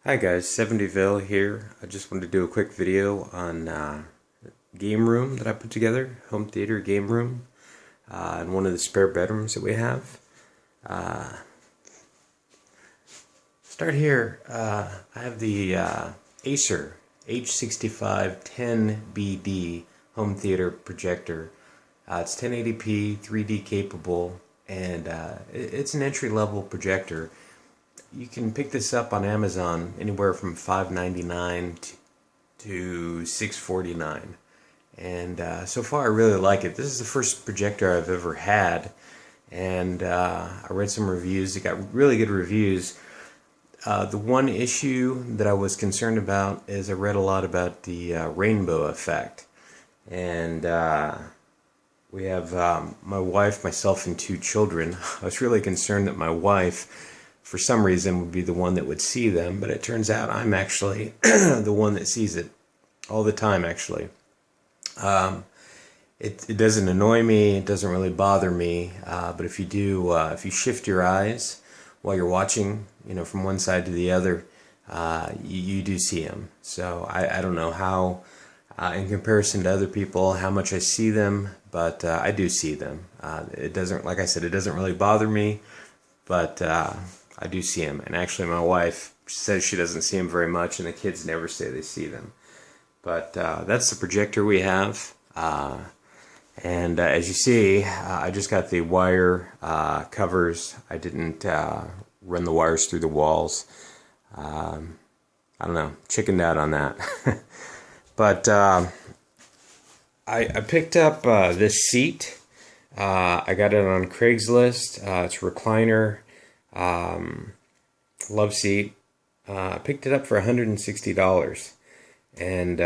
Hi guys, 70ville here. I just wanted to do a quick video on game room that I put together, home theater game room, in one of the spare bedrooms that we have. Start here. I have the Acer H6510BD home theater projector. It's 1080p, 3D capable, and it's an entry-level projector. You can pick this up on Amazon anywhere from $5.99 to $6.49, and so far I really like it. This is the first projector I've ever had, and I read some reviews. It got really good reviews. The one issue that I was concerned about is I read a lot about the rainbow effect, and we have my wife, myself, and 2 children. I was really concerned that my wife, for some reason, would be the one that would see them, but it turns out I'm actually the one that sees it all the time, actually. It doesn't annoy me, it doesn't really bother me, but if you do, if you shift your eyes while you're watching, from one side to the other, you do see them. So I don't know how, in comparison to other people, how much I see them, but I do see them. It doesn't, like I said, it doesn't really bother me, but I do see them. And actually my wife says she doesn't see them very much, and the kids never say they see them. But that's the projector we have. And as you see, I just got the wire covers. I didn't run the wires through the walls. I don't know, chickened out on that. But I picked up this seat. I got it on Craigslist. It's a recliner. Love seat. I picked it up for $160, and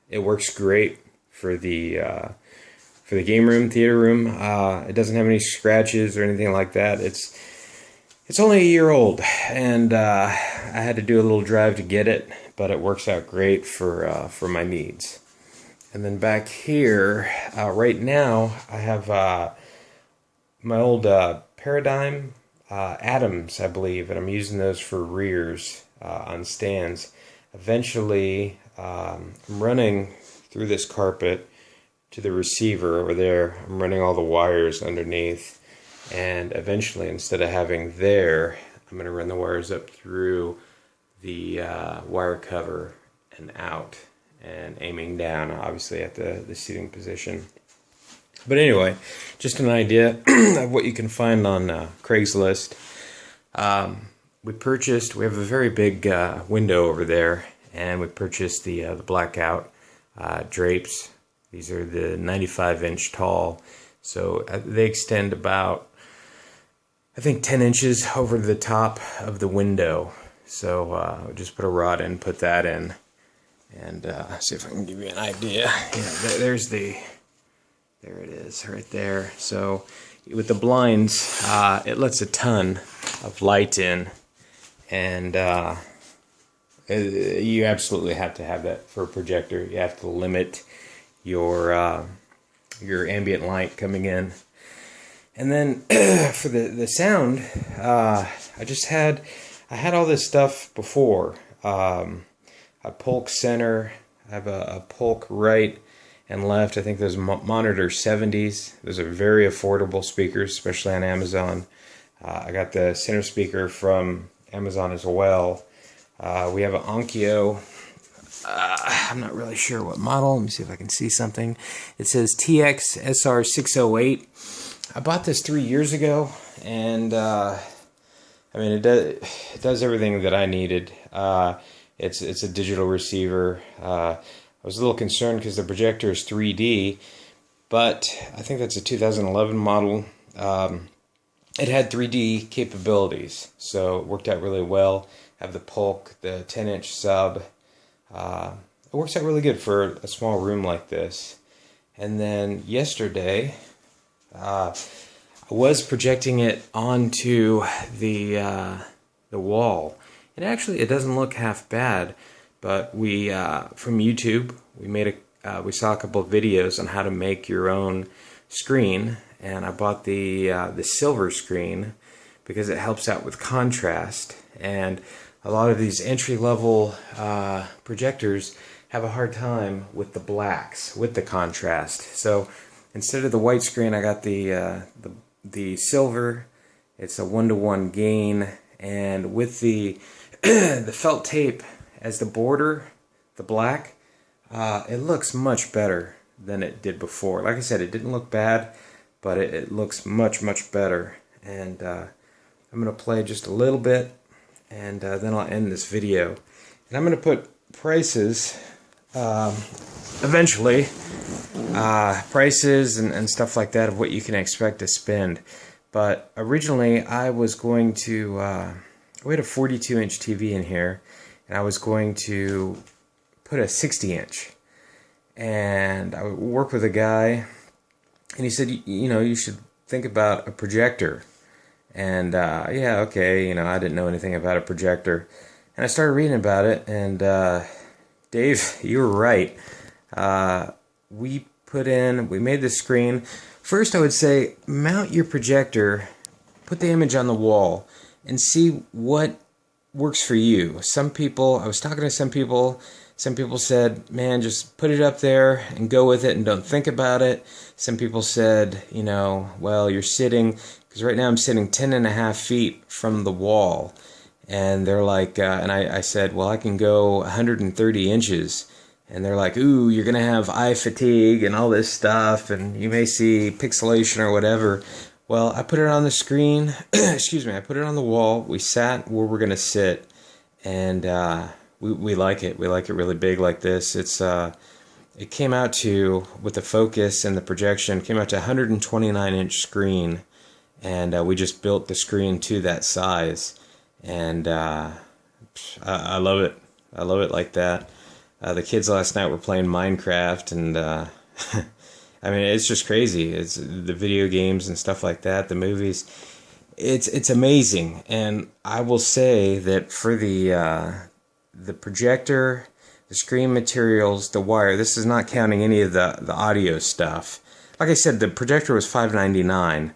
it works great for the game room, theater room. It doesn't have any scratches or anything like that. It's only a year old, and I had to do a little drive to get it, but it works out great for my needs. And then back here, right now, I have my old Paradigm Atoms, I believe, and I'm using those for rears on stands. Eventually, I'm running through this carpet to the receiver over there. I'm running all the wires underneath, and eventually, instead of having there, I'm going to run the wires up through the wire cover and out, and aiming down, obviously, at the seating position. But anyway, just an idea of what you can find on Craigslist. We have a very big window over there, and we purchased the blackout drapes. These are the 95-inch tall, so they extend about, I think, 10 inches over the top of the window. So just put a rod in, put that in, and see if I can give you an idea. Yeah, there it is, right there. So with the blinds, it lets a ton of light in, and you absolutely have to have that for a projector. You have to limit your ambient light coming in. And then for the sound, I had all this stuff before. A Polk center, I have a Polk right and left. I think those monitor 70s. Those are very affordable speakers, especially on Amazon. I got the center speaker from Amazon as well. We have an Onkyo. I'm not really sure what model. Let me see if I can see something. It says TX SR608. I bought this 3 years ago, and I mean, it does everything that I needed. It's a digital receiver. I was a little concerned because the projector is 3D, but I think that's a 2011 model. It had 3D capabilities, so it worked out really well. I have the Polk, the 10-inch sub. It works out really good for a small room like this. And then yesterday, I was projecting it onto the wall. And actually, it doesn't look half bad. But we, from YouTube, we saw a couple of videos on how to make your own screen, and I bought the silver screen because it helps out with contrast. And a lot of these entry-level projectors have a hard time with the blacks, with the contrast. So instead of the white screen, I got the silver. It's a 1-to-1 gain, and with the the felt tape as the border, the black, it looks much better than it did before. Like I said, it didn't look bad, but it looks much better. And I'm going to play just a little bit, and then I'll end this video. And I'm going to put prices eventually, prices and stuff like that of what you can expect to spend. But originally I was going to, we had a 42-inch TV in here, and I was going to put a 60-inch. And I worked with a guy, and he said, you know, you should think about a projector. And yeah, okay, you know, I didn't know anything about a projector. And I started reading about it, and Dave, you were right. We made the screen. First, I would say, mount your projector, put the image on the wall, and see what works for you. I was talking to some people said, man, just put it up there and go with it and don't think about it. Some people said, you know, well, you're sitting, because right now I'm sitting 10.5 feet from the wall. And they're like, and I said, well, I can go 130 inches. And they're like, ooh, you're going to have eye fatigue and all this stuff, and you may see pixelation or whatever. Well, I put it on the screen, excuse me, I put it on the wall. We sat where we're going to sit, and we like it. We like it really big like this. It came out to, with the focus and the projection, came out to 129-inch screen, and we just built the screen to that size. And I love it. I love it like that. The kids last night were playing Minecraft, and I mean, it's just crazy. It's the video games and stuff like that, the movies. It's amazing. And I will say that for the projector, the screen materials, the wire, this is not counting any of the audio stuff. Like I said, the projector was $5.99.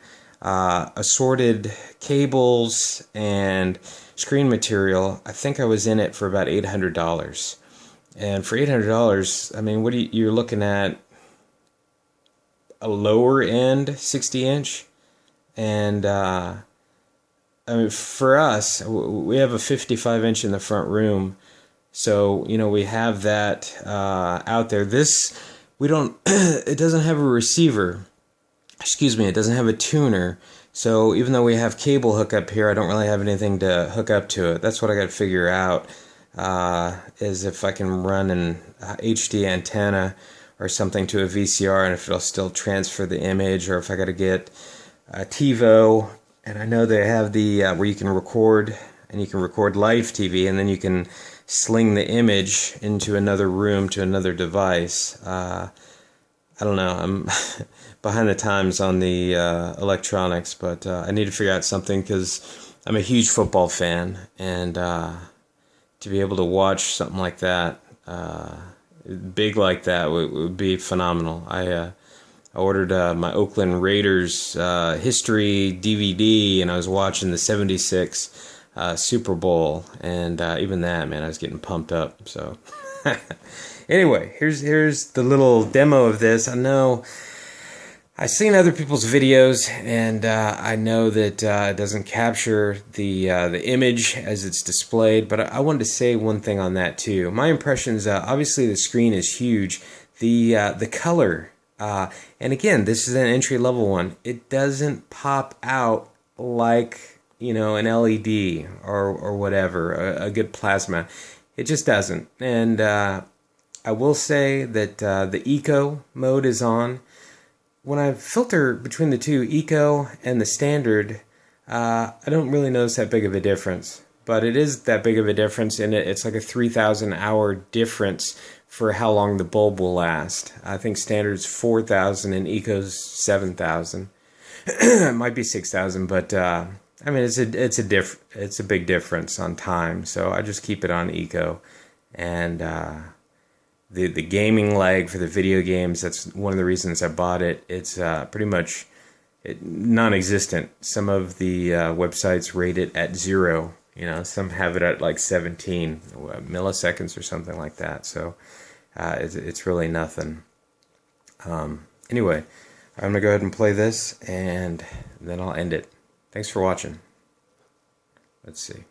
Assorted cables and screen material, I think I was in it for about $800. And for $800, I mean, you're looking at a lower end 60-inch, and I mean, for us, we have a 55-inch in the front room, so you know we have that out there. This it doesn't have a receiver. Excuse me, it doesn't have a tuner. So even though we have cable hookup here, I don't really have anything to hook up to it. That's what I got to figure out. Is if I can run an HD antenna or something to a VCR, and if it'll still transfer the image, or if I got to get a TiVo. And I know they have the where you can record, and you can record live TV, and then you can sling the image into another room to another device. I don't know. I'm behind the times on the electronics, but I need to figure out something, because I'm a huge football fan, and to be able to watch something like that, big like that, would be phenomenal. I ordered my Oakland Raiders history DVD, and I was watching the '76 Super Bowl, and even that, man, I was getting pumped up. So anyway, here's the little demo of this. I know I've seen other people's videos, and I know that it doesn't capture the image as it's displayed, but I wanted to say one thing on that too. My impressions, obviously the screen is huge. The color, and again, this is an entry-level one. It doesn't pop out like, you know, an LED or whatever, a good plasma. It just doesn't. And I will say that the Eco mode is on. When I filter between the two, Eco and the standard, I don't really notice that big of a difference. But it is that big of a difference, and it's like a 3,000 hour difference for how long the bulb will last. I think standard's 4,000 and Eco's 7,000. It might be 6,000, but I mean it's a big difference on time. So I just keep it on Eco, and the gaming lag for the video games, that's one of the reasons I bought it. It's pretty much non-existent. Some of the websites rate it at 0. You know, some have it at like 17 milliseconds or something like that. So it's really nothing. Anyway, I'm going to go ahead and play this, and then I'll end it. Thanks for watching. Let's see.